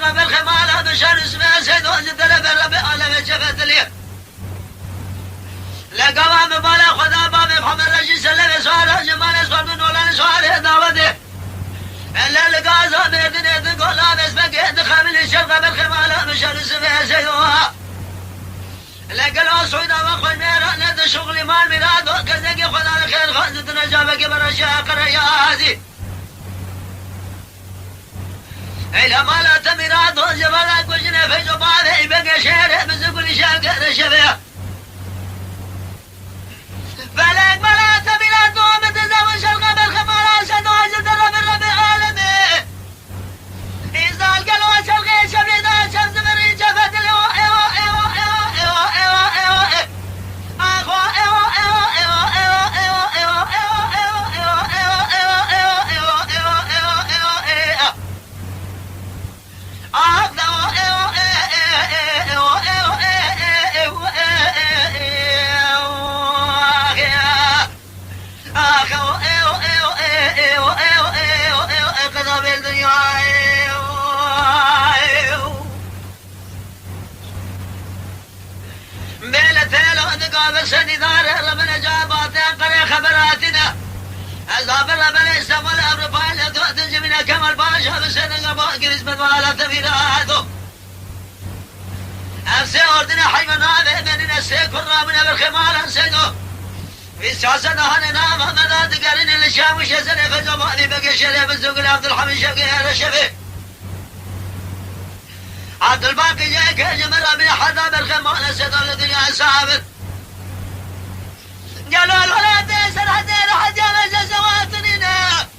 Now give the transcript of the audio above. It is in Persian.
شغب الخمالة بشان اسمه سيدو جدنا بالربي على جفت لي لقوام بالا خدا باب محمد رشيد سلم سوار جمال سوار من ولان سوار دعوته إلا لقازة ميدن تقول لا بسمك يدخل شغب الخمالة بشان اسمه سيدو لقلوا سويدا وخوي ميرا ند شغلي مال ميلاد كذا خدا الخير خذتنا جابك برشاق رياضي إلى ما لا تميراد جبلك وجنا في جبال يبقى شهر بزقل شاق الشبيه فلك ما لا تميراد بتزوج القبر خمارا سدوا جدنا بالربيع عالمي إذا القلوا شلقي شبيدا شمس مري جفت سندار ربنا جابات قري خبراتنا أصحاب ربنا استمر أمر فاعل تجمعنا كمال باشا بسنة باقي نسبة ولا تفيداته أفسي أردنا حيمنا بإذننا سيكون رابنا بالخمال أنسينه في سياسنا هننا مهمنا تقارن الشام وشيسنا فزماني بقي شريف الزوق عبد الحميد شوقي هذا الشفي عبد الباقي جاك جمل ربنا حدا بالخمال أنسينه الدنيا سابت قالوا الولاد سرحتين حجاب زواتننا